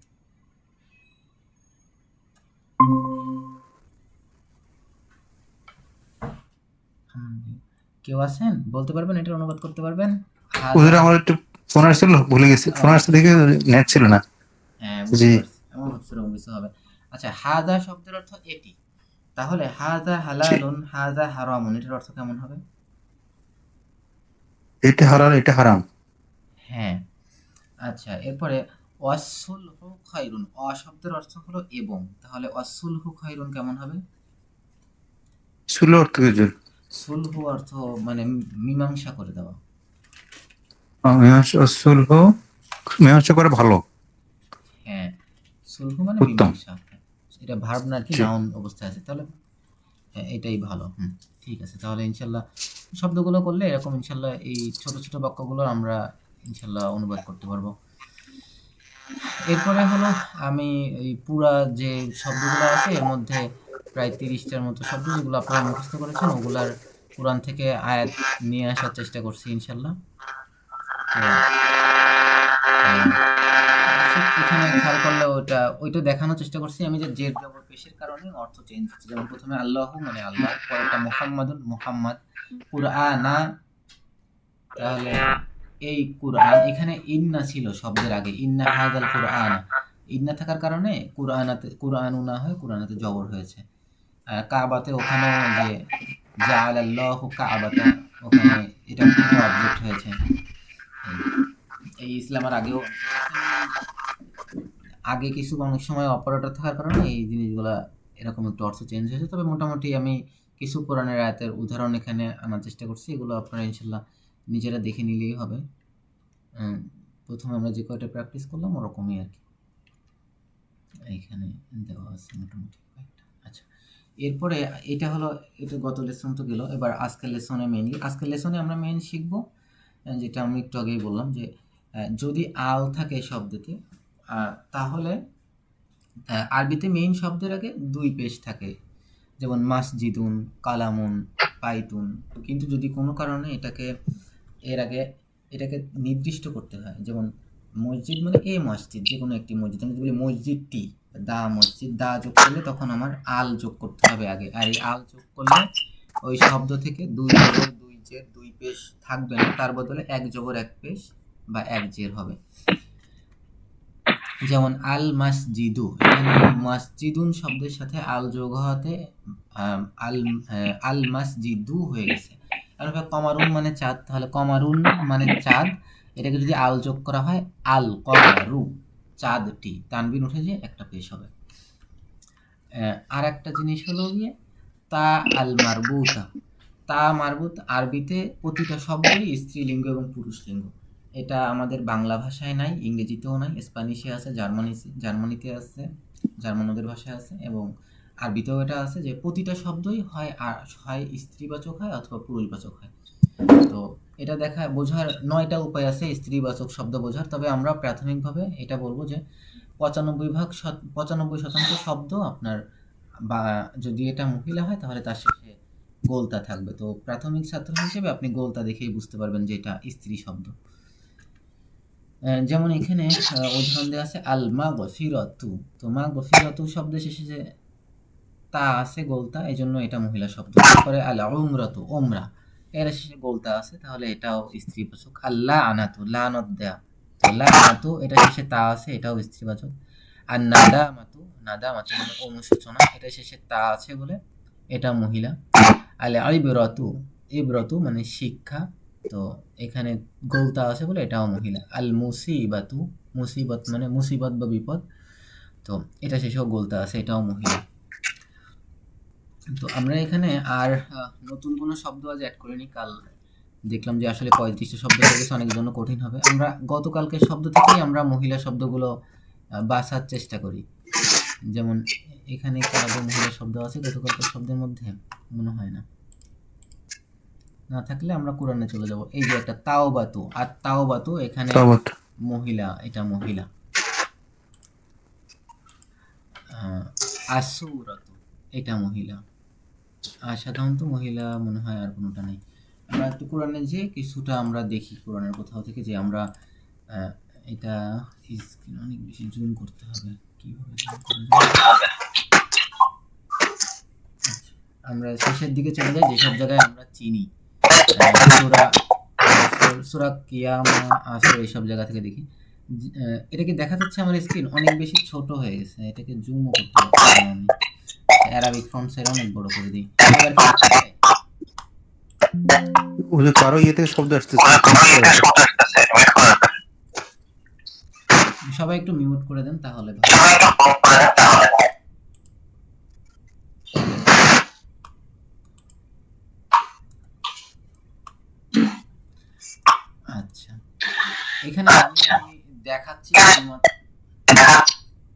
কেউ আছেন বলতে পারবেন, এটার অনুবাদ করতে পারবেন? ওদের আমার একটু ফোন আসছিল, ভুলে গেছি, ফোন আসতে দেখে নেট ছিল না। হ্যাঁ বুঝতে জি, পারছি, আমার ভাবছি এরকম কিছু হবে। আচ্ছা, হাজা শব্দের অর্থ এটি, তাহলে হাজা জি, হালালুন হাজা হারামুন এটার অর্থ কেমন হবে? এটা হালাল এটা হারাম। হ্যাঁ। আচ্ছা, এরপরে ওয়াসুলহু খায়রুন, অ শব্দের অর্থ হলো এবং, তাহলে ওয়াসুলহু খায়রুন কেমন হবে? ছিল অর্থ কিছু। সুলহু অর্থ মানে মীমাংসা করে দেওয়া। মীমাংসা সুলহ, মীমাংসা করে ভালো, হ্যাঁ, সুলহু মানে উত্তম। মীমাংসা, এটা ভার্ব না আর কি, জি, নাউন অবস্থায় আছে, তাহলে হ্যাঁ, এটাই ভালো। ঠিক আছে, তাহলে ইনশাল্লাহ শব্দগুলো করলে এরকম ইনশাল্লাহ এই ছোট ছোট বাক্যগুলো আমরা ইনশাল্লাহ অনুবাদ করতে পারবো। এরপরে হলো আমি এই পুরা যে শব্দগুলো আছে এর মধ্যে প্রায় 30টার মতো শব্দ যেগুলো আপনারা মুখস্থ করেছেন ওগুলার কোরআন থেকে আয়াত নিয়ে আসার চেষ্টা করছি ইনশাল্লাহ। তো এখানে খেয়াল করলে ওইটা দেখানোর চেষ্টা করছি আমি, যে জের জবর পেশের কারণে অর্থ চেঞ্জ হচ্ছে। যেমন প্রথমে আল্লাহ মানে আল্লাহ, পরেরটা মুহাম্মাদুন মুহাম্মাদ, কুরআনা, তাহলে এই কুরআন, এখানে ইন্না ছিল শব্দের আগে, ইন্না হাযাল কুরআন, ইন্না থাকার কারণে কুরআনাতে কুরআনু না হয় কুরআনাতে জবর হয়েছে। কাবাতে ওখানেও যে জাআলাল্লাহু কাবাতা, ওখানে এটা এটা অবজেক্ট হয়েছে। এই এই ইসলামের আগেও আগে কিছু অনেক সময় অপারেটর থাকার কারণে এই জিনিসগুলা এরকম একটু অর্থ চেঞ্জ হয়েছে। তবে মোটামুটি আমি কিছু কোরআনের আয়াতের উদাহরণ এখানে আনার চেষ্টা করছি, এগুলো আপনারা ইনশাল্লাহ নিজেরা দেখে নিলেই হবে। প্রথমে আমরা যে কয়টা প্র্যাকটিস করলাম ওরকমই আর কি এইখানে দেওয়া আছে মোটামুটি কয়েকটা। আচ্ছা, এরপরে এটা হলো, এটা গত লেসন তো গেল, এবার আজকের লেসনে মেইনলি, আজকের লেসনে আমরা মেইন শিখব যেটা আমি একটু আগেই বললাম যে যদি আল থাকে শব্দতে তাহলে আরবিতে মেইন শব্দের আগে দুই পেশ থাকে, যেমন মাসজিদুন, কালামুন, পাইতুন। কিন্তু যদি কোনো কারণে এর আগে এটাকে নির্দিষ্ট করতে হয়, যেমন মসজিদ মানে এ মসজিদ, যে কোনো একটি মসজিদ, আমি যদি বলি মসজিদটি, দা মসজিদ, দা যোগ করলে তখন আমার আল যোগ করতে হবে আগে, আর এই আল যোগ করলে ওই শব্দ থেকে দুই জবর দুই জের দুই পেশ থাকবে না, তার বদলে এক জবর এক পেশ বা এক জের হবে। যেমন আল মাসজিদু, এখানে মাসজিদুন শব্দের সাথে আল যোগ হওয়াতে আল আল মাসজিদু হয়ে গেছে। আর কমারুন মানে চাঁদ, তাহলে কমারুন মানে চাঁদ, এটাকে যদি আল যোগ করা হয় আল কমারু, চাঁদটি, তানবিন উঠে যে একটা পেশ হবে। আর একটা জিনিস হলো গিয়ে তা আল মারবুতা, তা মারবুত আরবিতে প্রতিটা শব্দই স্ত্রীলিঙ্গ এবং পুরুষলিঙ্গ। এটা আমাদের বাংলা ভাষায় নাই, ইংরেজিতেও নাই, স্প্যানিশে আছে, জার্মানিতে আছে, জার্মান ওদের ভাষায় আছে, এবং আরবিতেও এটা আছে যে প্রতিটা শব্দই হয় স্ত্রীবাচক হয় অথবা পুরুষবাচক হয়। তো এটা বোঝার 9টা উপায় আছে স্ত্রীবাচক শব্দ বোঝার, তবে আমরা প্রাথমিকভাবে এটা বলবো যে 95% শব্দ আপনার, বা যদি এটা মহিলা হয় তাহলে তার শেষে গোলতা থাকবে। তো প্রাথমিক ছাত্র হিসেবে আপনি গোলতা দেখেই বুঝতে পারবেন যে এটা স্ত্রী শব্দ। যেমন এখানে উদাহরণ দেওয়া আছে আল মাগফিরাতু, তো মাগফিরাতু শব্দের শেষে যে তা আছে গোলতা, এই জন্য এটা মহিলা শব্দ। তারপরে আল উমরাতু, ওমরা, এর শেষে গোলতা আছে, তাহলে এটাও স্ত্রীবাচক। আল্লাহ আনাতু, লানত দেয়া, তো লানাতু এটা শেষে তা আছে, এটাও স্ত্রীবাচক। আর নাদামাতু, নাদামাতু মানে অনুশোচনা, এটা শেষে তা আছে বলে এটা মহিলা। আল ইবরাতু, ইব্রতু মানে শিক্ষা, তো এখানে গোলতা আছে বলে এটাও মহিলা। আল মুসিবাতু, মুসিবত মানে মুসিবত বা বিপদ, তো এটা শেষেও গোলতা আছে, এটাও মহিলা। তো আমরা এখানে আর নতুন কোনো শব্দ আজ অ্যাড করিনি। কাল দেখলাম যে আসলে 35টা শব্দ হয়ে গেছে, অনেক জন্য কঠিন হবে। আমরা গতকালকের শব্দ থেকেই আমরা মহিলা শব্দগুলো বাছার চেষ্টা করি। যেমন এখানে কি আদৌ মহিলা শব্দ আছে গতকালকের শব্দের মধ্যে? মনে হয় না। না থাকলে আমরা কোরআনে চলে যাব। এই যে একটা তাওবাতু, আর তাওবাতু এখানে তাওবাত। মহিলা, এটা মহিলা। আসুরাতু এটা মহিলা। আর সাধারণত মহিলা মনে হয় আর কোনোটা নেই। আমরা একটু কোরআনে যে কিছুটা আমরা দেখি কোরআনের কোথাও থেকে, যে আমরা এটা স্ক্রিন অনেক বেশি জুম করতে হবে, কিভাবে জুম করা যায়? আমরা শেষের দিকে চলে যাই, যেসব জায়গায় আমরা চিনি সূরা সূরা কিয়ামা, আসর, এইসব জায়গা থেকে দেখি। এটা কি দেখা যাচ্ছে? আমার স্ক্রিন অনেক বেশি ছোট হয়ে গেছে, এটাকে জুমও করতে পারছি না আমি। অ্যারাবিক ফন্ট সাইজ অনেক বড় করে দিই। এবার কি দেখা যায়? ওদের কারো ইয়ে থেকে শব্দ আসতেছে। সবাই একটু মিউট করে দেন তাহলে ভালো। আচ্ছা, এখানে আমি দেখাচ্ছি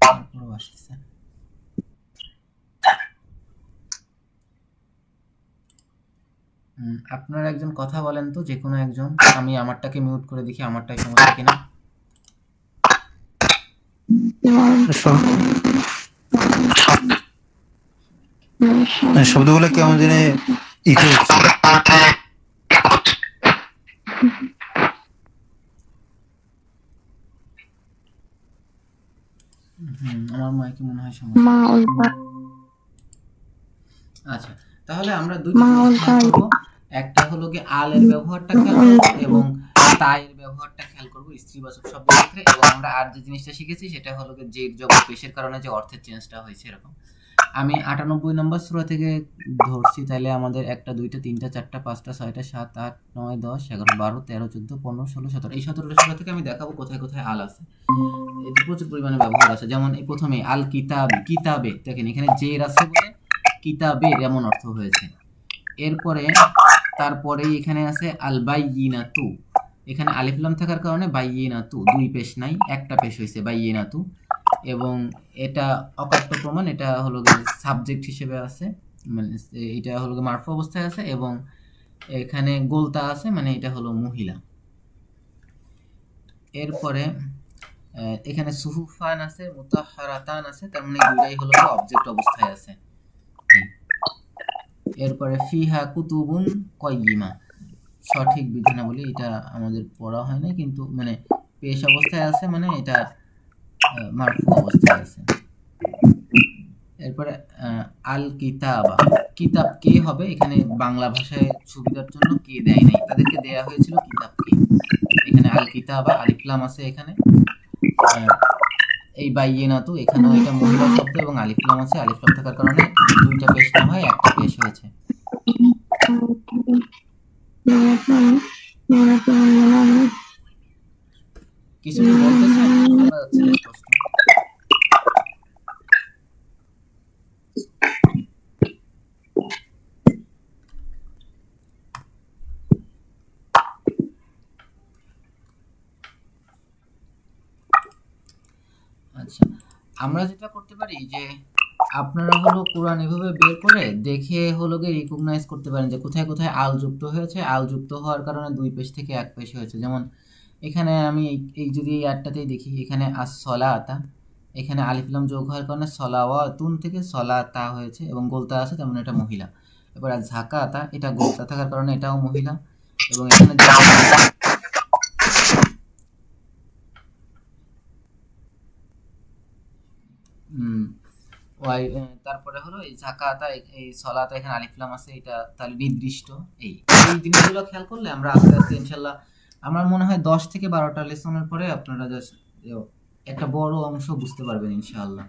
তারপরও আসতেছে। আপনারা একজন কথা বলেন তো, যে কোনো একজন। আমি আমারটাকে মিউট করে দেখি আমারটাই সমস্যা কিনা। শব্দগুলো কেমন জানি ইকো হচ্ছে। আমার মাইকে মনে হয় সমস্যা। মা ওলতা আচ্ছা, তাহলে আমরা দুইটা জিনিস খেয়াল করব। একটা হলো কি আলের ব্যবহারটা খেয়াল করব এবং তায়ের ব্যবহারটা খেয়াল করব স্ত্রীবাচক শব্দের ক্ষেত্রে। এবং আমরা আর যে জিনিসটা শিখেছি সেটা হলো কি জের জবর পেশের কারণে যে অর্থের চেঞ্জটা হয়েছে এরকম। আমি 98 নম্বর সূরা থেকে ধরছি, তাহলে আমাদের 1 2 3 4 5 6 7 8 9 10 11 12 13 14 15 16 17 এই 17টা সূরা থেকে আমি দেখাবো কোথায় কোথায় আল আছে। এতে প্রচুর পরিমাণে ব্যবহার আছে। যেমন এই প্রথমে আল কিতাবে, কিতাবে দেখেন এখানে জের আছে বলে কিতাবের এমন অর্থ হয়েছে। এরপরে তারপরেই এখানে আছে আল বাইয়িনাতু, এখানে আলিফ লাম থাকার কারণে বাইয়িনাতু, দুই পেশ নাই, একটা পেশ হয়েছে বাইয়িনাতু। এবং এটা অকাট্য প্রমাণ, এটা হলো সাবজেক্ট হিসেবে আছে, মানে এটা হলো মারফু অবস্থায় আছে এবং এখানে গোলতা আছে, মানে এটা হলো মহিলা। এরপরে এখানে সুহুফান আছে, মুতাহহারাতান আছে, তার মানে দুইটাই হলো অবজেক্ট অবস্থায় আছে। এরপরে ফিহা কুতুবুন কয়িমা, সঠিক বিধানাবলী, এটা আমাদের পড়া হয় না কিন্তু মানে পেশ অবস্থায় আছে, মানে এটা মারফু অবস্থায় আছে। এরপরে আল কিতাবা, কিতাব কে হবে, এখানে বাংলা ভাষায় সুবিধার জন্য কে দেয় নাই, তাদেরকে দেয়া হয়েছিল কিতাব কে। এখানে আল কিতাবা আলিফ লাম আছে এখানে। এই বাইয়িনাতু এখানেও এটা মহিলা শব্দ এবং আলিফ লাম আছে, আলিফ লাম থাকার কারণে দুইটা পেশ না হয় একটা পেশ হয়েছে। কিছু কি বলতেছেন? শোনা যাচ্ছে না স্পষ্ট। আচ্ছা, আমরা যেটা করতে পারি যে আপনারা হলো কোরআন এভাবে বের করে দেখে হলো গিয়ে রিকগনাইজ করতে পারেন যে কোথায় কোথায় আল যুক্ত হয়েছে। আল যুক্ত হওয়ার কারণে দুই পেশ থেকে এক পেশ হয়েছে। যেমন এখানে আমি এই যদি এই আটটাতেই দেখি, এখানে আস-সলাতা, এখানে আলিফ লাম যোগ হওয়ার কারণে সলাওয়াতুন থেকে সলাতা হয়েছে এবং গোলতা আছে, তেমন এটা মহিলা। এবার ঝাকাতা, এটা গোলতা থাকার কারণে এটাও মহিলা। এবং এখানে তারপরে হলো এই জাকাতা, এই সলাতা, এখানে আলিফ লাম আছে, এটা তাহলে নির্দিষ্ট। এই এই জিনিসগুলো খেয়াল করলে আমরা আস্তে আস্তে ইনশাল্লাহ, আমার মনে হয় 10 থেকে 12টা লেসনের পরে আপনারা জাস্ট একটা বড় অংশ বুঝতে পারবেন ইনশাআল্লাহ।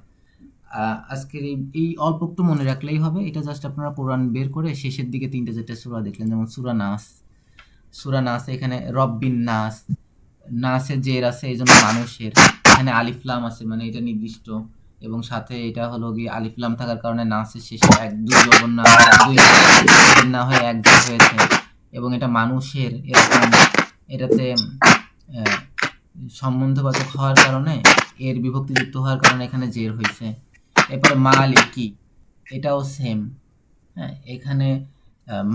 আজকের এই অল্প একটু মনে রাখলেই হবে। এটা জাস্ট আপনারা কোরআন বের করে শেষের দিকে ৩-৪টা সূরা দেখলেন, যেমন সূরা নাস। সূরা নাস এখানে রব্বিন নাস, নাসের জের আছে এইজন্য মানুষের। এখানে আলিফ লাম আছে মানে এটা নির্দিষ্ট, এবং সাথে এটা হলো গিয়ে আলিফ লাম থাকার কারণে নাসের শেষে ১-২ জবর না হয়ে ২ জের না হয়ে ১ জের হয়েছে, এবং এটা মানুষের এরকম। এটাতে সম্বন্ধবাচক হওয়ার কারণে, এর বিভক্তিযুক্ত হওয়ার কারণে এখানে জের হয়েছে। এরপরে মালিকি, এটাও সেম। হ্যাঁ, এখানে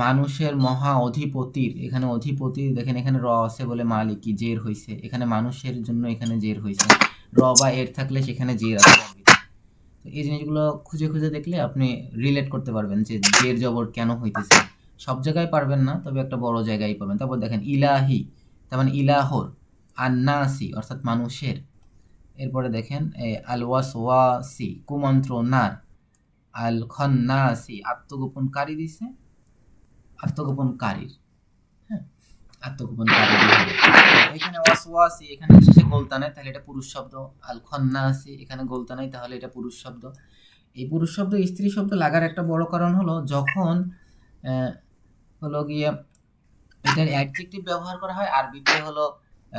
মানুষের মহা অধিপতির, এখানে অধিপতির দেখেন এখানে র আছে বলে মালিকি জের হয়েছে, এখানে মানুষের জন্য এখানে জের হয়েছে। র বা এর থাকলে সেখানে জের আছে। তো এই জিনিসগুলো খুঁজে খুঁজে দেখলে আপনি রিলেট করতে পারবেন যে জের জবর কেন হইতেছে। সব জায়গায় পারবেন না, তবে একটা বড় জায়গায় পাবেন। তারপর দেখেন ইলাহি, তার মানে ইলাহর, আন্নাসি অর্থাৎ মানুষের। এরপরে দেখেন আল ওয়াসওয়াসি কুমন্ত্রণার, আল খন্নাসি আত্মগোপনকারী দিছে, আত্মগোপনকারীর। হ্যাঁ, আত্মগোপনকারী হবে। তো এখানে ওয়াসওয়াসি, এখানে শেষে গোলতা নাই তাহলে এটা পুরুষ শব্দ। আল খন্নাসি এখানে গোলতা নাই তাহলে এটা পুরুষ শব্দ। এই পুরুষ শব্দ স্ত্রী শব্দ লাগার একটা বড় কারণ হলো যখন আহ, হলো গিয়ে এটার অ্যাডজেক্টিভ ব্যবহার করা হয় আরবিতে হলো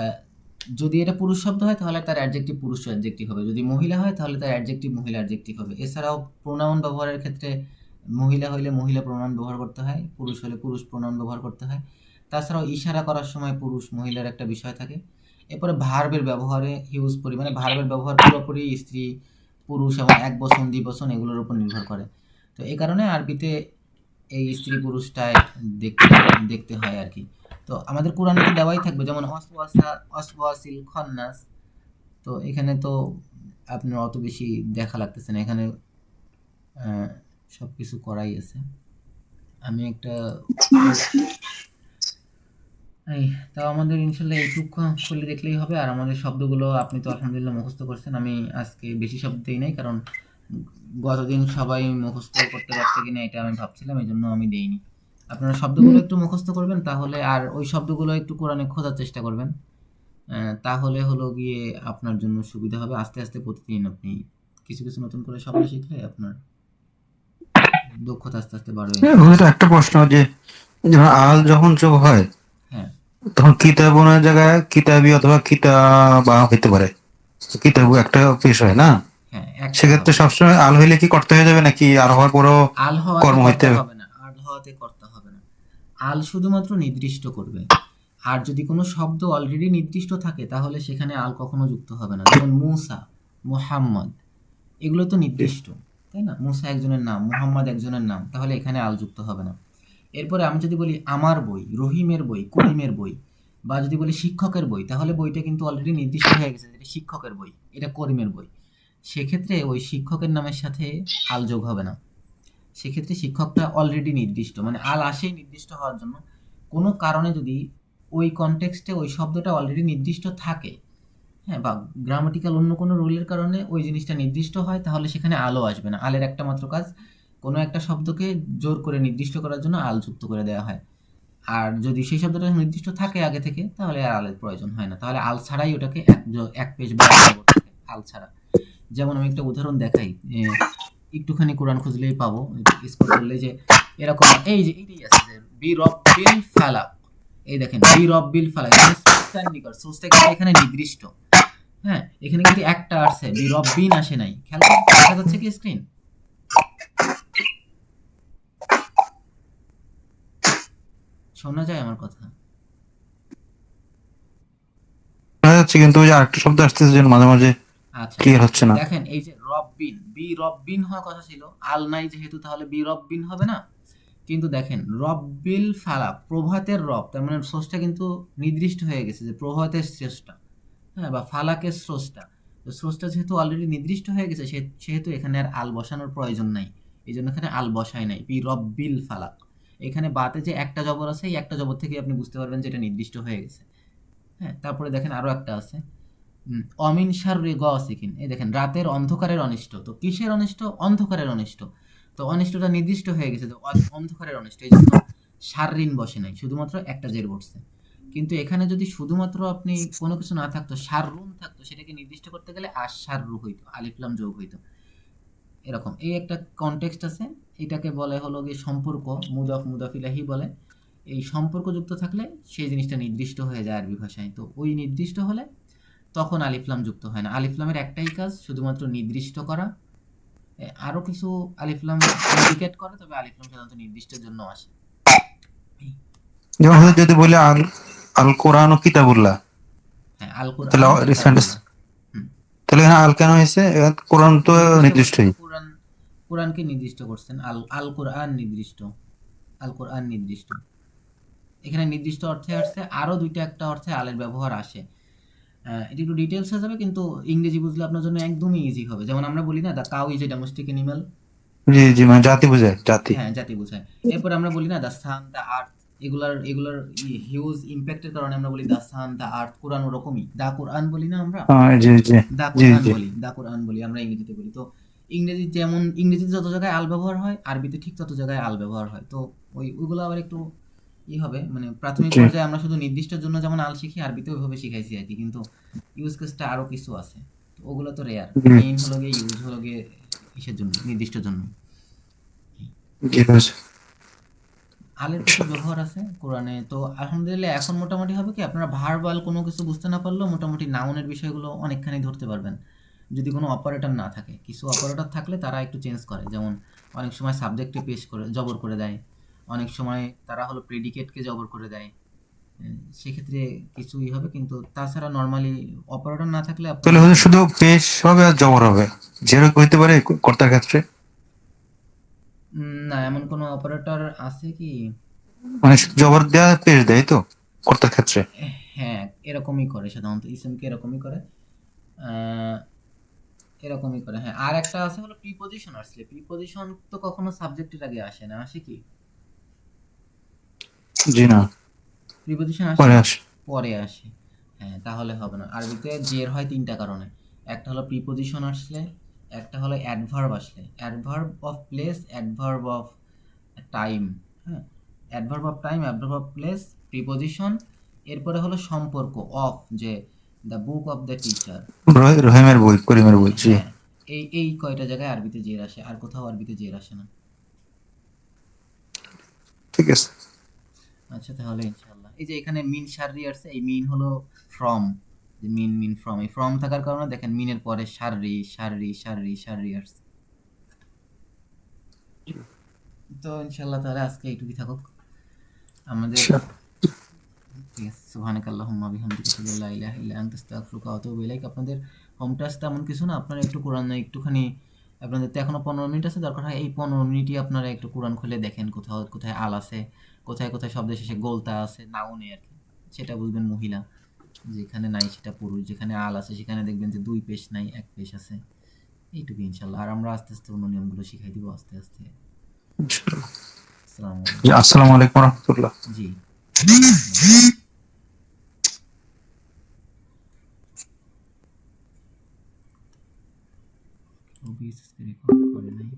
আহ, যদি এটা পুরুষ শব্দ হয় তাহলে তার অ্যাডজেক্টিভ পুরুষ অ্যাডজেক্টিভ হবে, যদি মহিলা হয় তাহলে তার অ্যাডজেক্টিভ মহিলা অ্যাডজেক্টিভ হবে। এছাড়াও প্রোনাউন ব্যবহারের ক্ষেত্রে মহিলা হইলে মহিলা প্রোনাউন ব্যবহার করতে হয়, পুরুষ হলে পুরুষ প্রোনাউন ব্যবহার করতে হয়। তাছাড়াও ইশারা করার সময় পুরুষ মহিলার একটা বিষয় থাকে। এরপরে ভার্বের ব্যবহারে হিউজ পরিমাণে ভার্বের ব্যবহার পুরোপুরি স্ত্রী পুরুষ এবং এক বচন দ্বিবচন এগুলোর উপর নির্ভর করে। তো এই কারণে আরবিতে এই স্ত্রী পুরুষটায় দেখতে দেখতে হয় আর কি। তো আমাদের কোরআনে তো দেওয়াই থাকবে, যেমন অসওয়াসা অসওয়াসিল খন্নাস। তো এখানে তো আপনার অত বেশি দেখা লাগতেছে না, এখানে সব কিছু করাই আছে। আমি একটা এই তাও আমাদের ইনশাল্লাহ এইটুকু করলে দেখলেই হবে। আর আমাদের শব্দগুলো আপনি তো আলহামদুলিল্লাহ মুখস্থ করছেন, আমি আজকে বেশি শব্দ দেই নাই, কারণ গতদিন সবাই মুখস্থ করতে পারছে কিনা এটা আমি ভাবছিলাম, এই জন্য আমি দেইনি। আপনারা শব্দগুলো একটু মুখস্থ করবেন তাহলে, আর ওই শব্দগুলো একটু কোরআনে খোঁজার চেষ্টা করবেন। তাহলে হলো গিয়ে আপনার জন্য সুবিধা হবে। আস্তে আস্তে প্রতিদিন আপনি কিছু কিছু নতুন করে শব্দ শিখলে আপনার দক্ষতা আস্তে আস্তে বাড়বে। তো একটা প্রশ্ন যে যখন আল যখন যোগ হয় হ্যাঁ তখন কিতাবনের জায়গায় কিতাবি অথবা কিতাবা হইতে পারে, কিতাবু একটা পেশ হয় না, হ্যাঁ, একটা সেক্ষেত্রে হবে। সবসময় আল হইলে কি করতে হয়ে যাবে নাকি আর হওয়ার পরও আল হওয়াতে কর্ম হইতে করতে হবে? হবে না, আল হওয়াতে করতে হবে না। আল শুধুমাত্র নির্দিষ্ট করবে। আর যদি কোনো শব্দ অলরেডি নির্দিষ্ট থাকে তাহলে সেখানে আল কখনো যুক্ত হবে না। যেমন মুসা, মুহাম্মদ, এগুলো তো নির্দিষ্ট, তাই না? মুসা একজনের নাম, মুহাম্মদ একজনের নাম, তাহলে এখানে আল যুক্ত হবে না। এরপরে আমি যদি বলি আমার বই, রহিমের বই, করিমের বই, বা যদি বলি শিক্ষকের বই, তাহলে বইটা কিন্তু অলরেডি নির্দিষ্ট হয়ে গেছে, এটা শিক্ষকের বই, এটা করিমের বই। সেক্ষেত্রে ওই শিক্ষকের নামের সাথে আল যোগ হবে না। সেক্ষেত্রে শিক্ষকটা অলরেডি নির্দিষ্ট, মানে আল আসেই নির্দিষ্ট হওয়ার জন্য। কোনো কারণে যদি ওই কনটেক্সটে ওই শব্দটা অলরেডি নির্দিষ্ট থাকে, হ্যাঁ, বা গ্রামাটিক্যাল অন্য কোনো রুলের কারণে ওই জিনিসটা নির্দিষ্ট হয়, তাহলে সেখানে আলো আসবে না। আলের একটা মাত্র কাজ, কোনো একটা শব্দকে জোর করে নির্দিষ্ট করার জন্য আল যুক্ত করে দেওয়া হয়। আর যদি সেই শব্দটা নির্দিষ্ট থাকে আগে থেকে তাহলে আর আলের প্রয়োজন হয় না, তাহলে আল ছাড়াই ওটাকে এক পেজ বা এক জবর থাকে, আল ছাড়া। যেমন আমি একটা উদাহরণ দেখাই, একটুখানি কোরআন খুঁজলেই পাবো, স্ক্রল করলে যে এরকম, এই যে এইটাই আছে যে বি রব্বিল ফালাক। এই দেখেন বি রব্বিল ফালাক, এখানে সোর্সটার নিকট, সোর্সটা কিন্তু এখানে নির্দিষ্ট। হ্যাঁ, এখানে কিন্তু একটা আসছে, বি রব্বিন আসে নাই। খেয়াল করে দেখা যাচ্ছে কি স্ক্রিন? শোনা যায় আমার কথা? শোনা যাচ্ছে কিন্তু ওই যে আরেকটা শব্দ আসতেছে যেন মাঝে মাঝে আচ্ছা, ক্লিয়ার হচ্ছে না। দেখেন এই যে রব্বিন, বি রব্বিন হওয়ার কথা ছিল, আল নাই যেহেতু তাহলে বি রব্বিন হবে না। কিন্তু দেখেন রব্বিল ফালাক, প্রভাতের রব, তার মানে স্রষ্টা কিন্তু নির্দিষ্ট হয়ে গেছে যে প্রভাতের স্রষ্টা, হ্যাঁ, বা ফালাকের স্রষ্টা। তো স্রষ্টা যেহেতু অলরেডি নির্দিষ্ট হয়ে গেছে সেহেতু এখানে আর আল বসানোর প্রয়োজন নাই, এই জন্য এখানে আল বসায় নাই। বি রব্বিল ফালাক, এখানে বাতে যে একটা জবর আছে, এই একটা জবর থেকে আপনি বুঝতে পারবেন যে এটা নির্দিষ্ট হয়ে গেছে। হ্যাঁ, তারপরে দেখেন আরো একটা আছে, অমিন শাররি গাসিকিন, এই দেখেন রাতের অন্ধকারের অনিষ্ট। তো কিসের অনিষ্ট? অন্ধকারের অনিষ্ট। তো অনিষ্টটা নির্দিষ্ট হয়ে গেছে, তো অন্ধকারের অনিষ্ট, এই জন্য শাররিন বসে নাই, শুধুমাত্র একটা জের বসছে। কিন্তু এখানে যদি শুধুমাত্র আপনি কোনো কিছু না থাকতো, শাররুন থাকতো, সেটাকে নির্দিষ্ট করতে গেলে আশাররু হইতো, আলিফ লাম যোগ হইতো। এরকম এই একটা কনটেক্সট আছে। এটাকে বলে হলো গিয়ে সম্পর্ক, মুদাফ মুদাফ ইলাহি বলে। এই সম্পর্কযুক্ত থাকলে সেই জিনিসটা নির্দিষ্ট হয়ে যায় আরবি ভাষায়। তো ওই নির্দিষ্ট হলে তখন আলিফলাম যুক্ত হয় না। আলিফলামের একটাই কাজ, শুধুমাত্র নির্দিষ্ট করা। আরও কিছু আলিফলাম ইন্ডিকেট করে, তবে আলিফলাম সাধারণত নির্দিষ্টের জন্য আসে। যেমন যদি বলি আল আল কোরআন ও কিতাবুল্লাহ, হ্যাঁ, আল তাহলে কোরআন রেফারেন্স, কিতাবুল্লাহ। হুম, তাহলে এখানে আল কেন হয়েছে? কোরআন তো নির্দিষ্ট করছেন নির্দিষ্টই। কোরআন, কোরআনকে নির্দিষ্ট করছেন। আল আল কোরআন নির্দিষ্ট, আল কোরআন নির্দিষ্ট। এখানে নির্দিষ্ট অর্থে আসছে, আরও দুইটা একটা অর্থে আলের ব্যবহার আসে। এটা একটু ডিটেলস হয়ে যাবে, কিন্তু ইংরেজি বুঝলে আপনার জন্য একদমই ইজি হবে। যেমন আমরা বলি না, the cow is a domestic animal. জি জি, মানে জাতি বোঝায়, জাতি। হ্যাঁ, জাতি বোঝায়। এরপর আমরা বলি না, দ্য সান, দ্য আর্থ। এগুলার হিউজ ইম্প্যাক্টের কারণে আমরা বলি দ্য সান, দ্য আর্থ। কোরআন ওরকমই, দ্য কোরআন বলি না আমরা, জি জি দ্য জি কোরআন জি। বলি, দ্য কোরআন বলি আমরা ইংরেজিতে বলি। তো ইংরেজি যেমন ইংরেজিতে যত জায়গায় আল ব্যবহার হয়, আরবিতে ঠিক তত জায়গায় আল ব্যবহার হয়। তো ওইগুলো আবার একটু হবে, মানে প্রাথমিক জি পর্যায়ে আমরা শুধু নির্দিষ্টের জন্য যেমন আল শিখি, আরবিতে ওইভাবে শিখাইছি আর কি, কিন্তু ইউজ কেসটা আরও কিছু আছে। তো ওগুলো তো রেয়ার। জি মেইন হলো গিয়ে ইউজ হলো গিয়ে ইসের জন্য, নির্দিষ্টের জন্য। জি বুঝছি। আলের প্রচুর ব্যবহার আছে কোরআনে। তো আলহামদুলিল্লাহ এখন মোটামুটি হবে কি, আপনারা ভার্বাল কোনো কিছু বুঝতে না পারলেও মোটামুটি নাউনের বিষয়গুলো অনেকখানি ধরতে পারবেন, যদি কোনো অপারেটর না থাকে। কিছু অপারেটর থাকলে তারা একটু চেঞ্জ করে, যেমন অনেক সময় সাবজেক্টে পেশ করে জবর করে দেয়, অনেক সময় তারা হলো প্রেডিকেটকে জবর করে দেয়। সেক্ষেত্রে কিছুই হবে, কিন্তু তাছাড়া নর্মালি অপারেটর না থাকলে তাহলে আপনারা হুজুর শুধু পেশ হবে আর জবর হবে, যেরকম হইতে পারে কর্তার ক্ষেত্রে? না, এমন কোনো অপারেটর আছে কি? মানে শুধু জবর দেয়া পেশ দেয় তো কর্তার ক্ষেত্রে? হ্যাঁ, এরকমই করে সাধারণত, ইসেমকে এরকমই করে। আহ, এরকমই করে, হ্যাঁ। আর একটা আছে হলো প্রিপজিশন আসলে। প্রিপজিশন তো কখনো সাবজেক্টের আগে আসে না, আসে কি? জি না, প্রিপজিশন আসে পরে আসে। পরে আসে। হ্যাঁ, তাহলে হবে না। আরবিতে জের হয় তিনটা কারণে। একটা হলো প্রিপজিশন আসলে, একটা হলো অ্যাডভার্ব আসলে, adverb of place, adverb of time. হ্যাঁ, adverb of time, adverb of place, preposition. এরপরে হলো সম্পর্ক অফ, যে the book of the teacher. রহিমের বই, করিমের বই, জি। হ্যাঁ, এই কয়টা জায়গায় আরবিতে জের আসে, আর কোথাও আরবিতে জের আসে না। ঠিক আছে। আচ্ছা, তাহলে ইনশাআল্লাহ এই যে এখানে মিন শাররি আসছে, এই মিন হলো ফ্রম। যে মিন মিন ফ্রম, এই ফ্রম থাকার কারণে দেখেন মিনের পরে শাররি শাররি শাররি শাররি আসছে। তো ইনশাআল্লাহ তাহলে আজকে এইটুকুই থাকুক আমাদের। আচ্ছা। ঠিক আছে, সুবহানাকাল্লাহুম্মা বিহামদিকা আশহাদু আল্লা ইলাহা ইল্লা আনতা আস্তাগফিরুকা ওয়া আতুবু ইলাইক। আপনাদের হোম টাস্ক তেমন কিছু না, আপনারা একটু কোরআন একটুখানি, আপনাদের তো এখনো 15 মিনিট আছে, দরকার হয় এই 15 মিনিটই আপনারা একটু কোরআন খুলে দেখেন কোথাও কোথায় আল আছে, কোথায় কোথায় শব্দের শেষে গোলতা আছে, নাউনে আর কি, সেটা বুঝবেন মহিলা। যেখানে নাই সেটা পুরুষ, যেখানে আল আছে সেখানে দেখবেন যে দুই পেশ নাই, এক পেশ আছে। এইটুকু ইনশাল্লাহ। আর আমরা আস্তে আস্তে অন্য নিয়মগুলো শিখাই দিব আস্তে আস্তে। ইনশাআল্লাহ। আসসালামু জি, আলাইকুম। আসসালামু আলাইকুম রহমতুল্লাহ। জি, ওয়ালাইকুম আসসালাম। OBS রেকর্ড করে নাই।